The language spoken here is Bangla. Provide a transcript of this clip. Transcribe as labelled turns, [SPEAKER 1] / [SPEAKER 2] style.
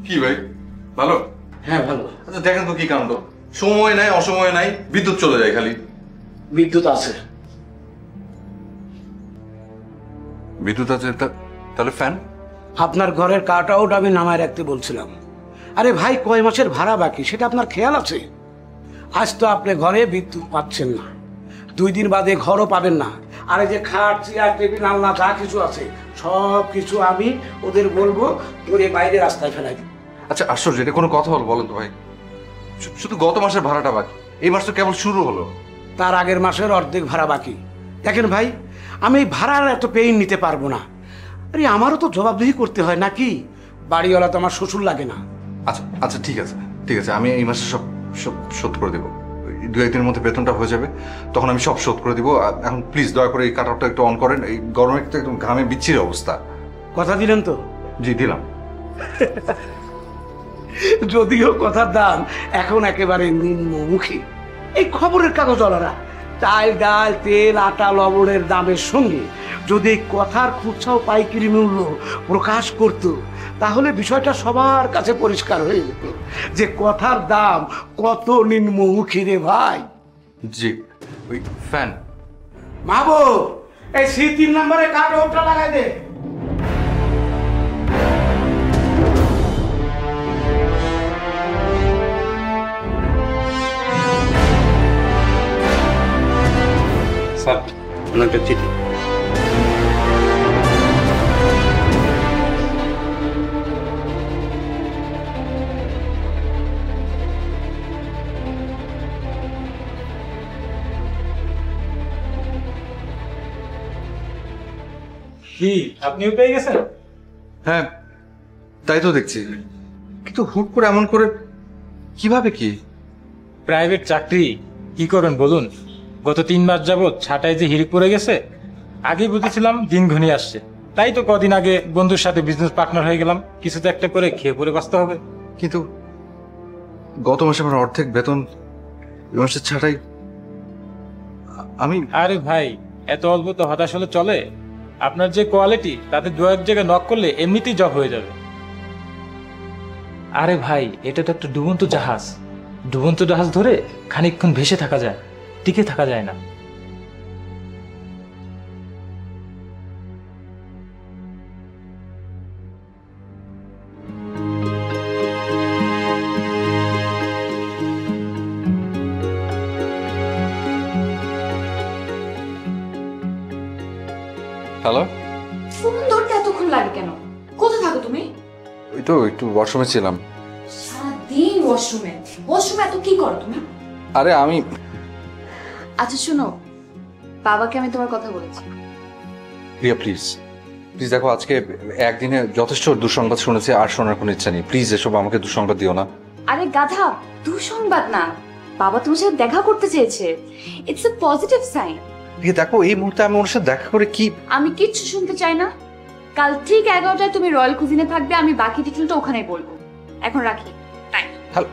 [SPEAKER 1] কি ভাই ভালো?
[SPEAKER 2] হ্যাঁ ভালো।
[SPEAKER 1] আচ্ছা দেখেন তো কি কাণ্ড, সময় নাই অসময় নাই, বিদ্যুৎ চলে যায় খালি।
[SPEAKER 2] বিদ্যুৎ আছে।
[SPEAKER 1] বিদ্যুৎ আছে তাহলে ফ্যান?
[SPEAKER 2] আপনার ঘরের কাট আউট আমি নামায় রাখতে বলছিলাম। আরে ভাই কয় মাসের ভাড়া বাকি সেটা আপনার খেয়াল আছে? আজ তো আপনি ঘরে বিদ্যুৎ পাচ্ছেন না, 2 দিন বাদে ঘরও পাবেন না। আরে যে খাট চেয়ার টেবিল আলনা যা কিছু আছে সব কিছু আমি ওদের বলবো ওরে বাইরে রাস্তায় ফেলাই দিই।
[SPEAKER 1] আচ্ছা আশ্চর্য, এটা কোনো কথা হলো বলেন তো ভাই? শুধু গত মাসের ভাড়াটা বাকি, এই মাস তো কেবল শুরু হলো।
[SPEAKER 2] তার আগের মাসের অর্ধেক ভাড়া বাকি। দেখেন ভাই, আমি এই ভাড়ার এত পেইন নিতে পারবো না। আরে আমারও তো জবাবদিহি করতে হয় নাকি? বাড়িওয়ালা তো আমার শ্বশুর লাগে না।
[SPEAKER 1] আচ্ছা আচ্ছা ঠিক আছে ঠিক আছে, আমি এই মাসে সব সব শোধ করে দেবো। 2-1 দিনের মধ্যে বেতনটা হয়ে যাবে, তখন আমি সব শোধ করে দিব। এখন প্লিজ দয়া করে এই কাট আউটটা একটু অন করেন, এই গরমে তো একদম ঘামে বিচ্ছিরি অবস্থা।
[SPEAKER 2] কথা দিলেন তো?
[SPEAKER 1] জি দিলাম।
[SPEAKER 2] যদিও কথার দাম এখন একেবারে নিম্নমুখী। এই খবরের কাগজওয়ালারা চাল ডাল তেল আটা লবণের দামের সঙ্গে যদি এই কথার খুচরা ও পাইকারি মূল্য প্রকাশ করত, তাহলে বিষয়টা সবার কাছে পরিষ্কার হয়ে যেত যে কথার দাম কত নিম্নমুখী রে ভাই।
[SPEAKER 1] জি ওই ফ্যান।
[SPEAKER 2] মাহবুব, এই C3 নম্বরে কাট আউটটা লাগাই দে। স্যার ওনাকে চিঠি।
[SPEAKER 3] কি আপনিও পেয়ে গেছেন?
[SPEAKER 1] হ্যাঁ তাই তো দেখছি, কিন্তু হুট করে এমন করে কিভাবে কি?
[SPEAKER 3] প্রাইভেট চাকরি কি করবেন বলুন? গত 3 মাস যাবৎ ছাটায় যে হিড়িক পড়ে গেছে। আগেই বুঝেছিলাম দিন ঘনিয়ে আসছে, তাই তো কদিন আগে বন্ধুর সাথে বিজনেস পার্টনার হয়ে গেলাম। কিছু তো একটা করে খেয়ে পরে বাঁচতে হবে।
[SPEAKER 1] কিন্তু গত মাসে আমার অর্ধেক বেতন, এই মাসের ছাটাই আমি।
[SPEAKER 3] আরে ভাই এত অল্প তো হতাশ হলে চলে? আপনার যে কোয়ালিটি তাতে 2-1 জায়গায় নক করলে এমনিতেই জব হয়ে যাবে। আরে ভাই এটা তো একটা ডুবন্ত জাহাজ। ডুবন্ত জাহাজ ধরে খানিকক্ষণ ভেসে থাকা যায়, টিকে থাকা যায় না।
[SPEAKER 1] হ্যালো,
[SPEAKER 4] ফোন ধরতে এতক্ষণ লাগে কেন? কোথায় থাকো তুমি?
[SPEAKER 1] ওই তো একটু ওয়াশরুমে ছিলাম।
[SPEAKER 4] সারাদিন ওয়াশরুমে। ওয়াশরুমে এত কি করো তুমি?
[SPEAKER 1] আরে আমি।
[SPEAKER 4] আচ্ছা শোনো, বাবাকে আমি তোমার কথা বলেছি।
[SPEAKER 1] প্রিয়া প্লিজ প্লিজ দেখো, আজকে একদিনে যথেষ্ট দুঃসংবাদ শুনেছি, আর শোনার কোনো ইচ্ছা নেই। প্লিজ এসব আমাকে দুঃসংবাদ দিও না।
[SPEAKER 4] আরে গাধা, দুঃসংবাদ না, বাবা তোমার সাথে দেখা করতে চেয়েছে। It's a positive sign.
[SPEAKER 1] দেখো এই মুহূর্তে আমি ওর সাথে দেখা করে কি?
[SPEAKER 4] আমি কিচ্ছু শুনতে চাই না। কাল ঠিক 11টায় তুমি রয়্যাল কুজিনে থাকবে, আমি বাকি ডিটেলটা ওখানেই বলবো। এখন রাখি। টাইম।
[SPEAKER 1] হ্যালো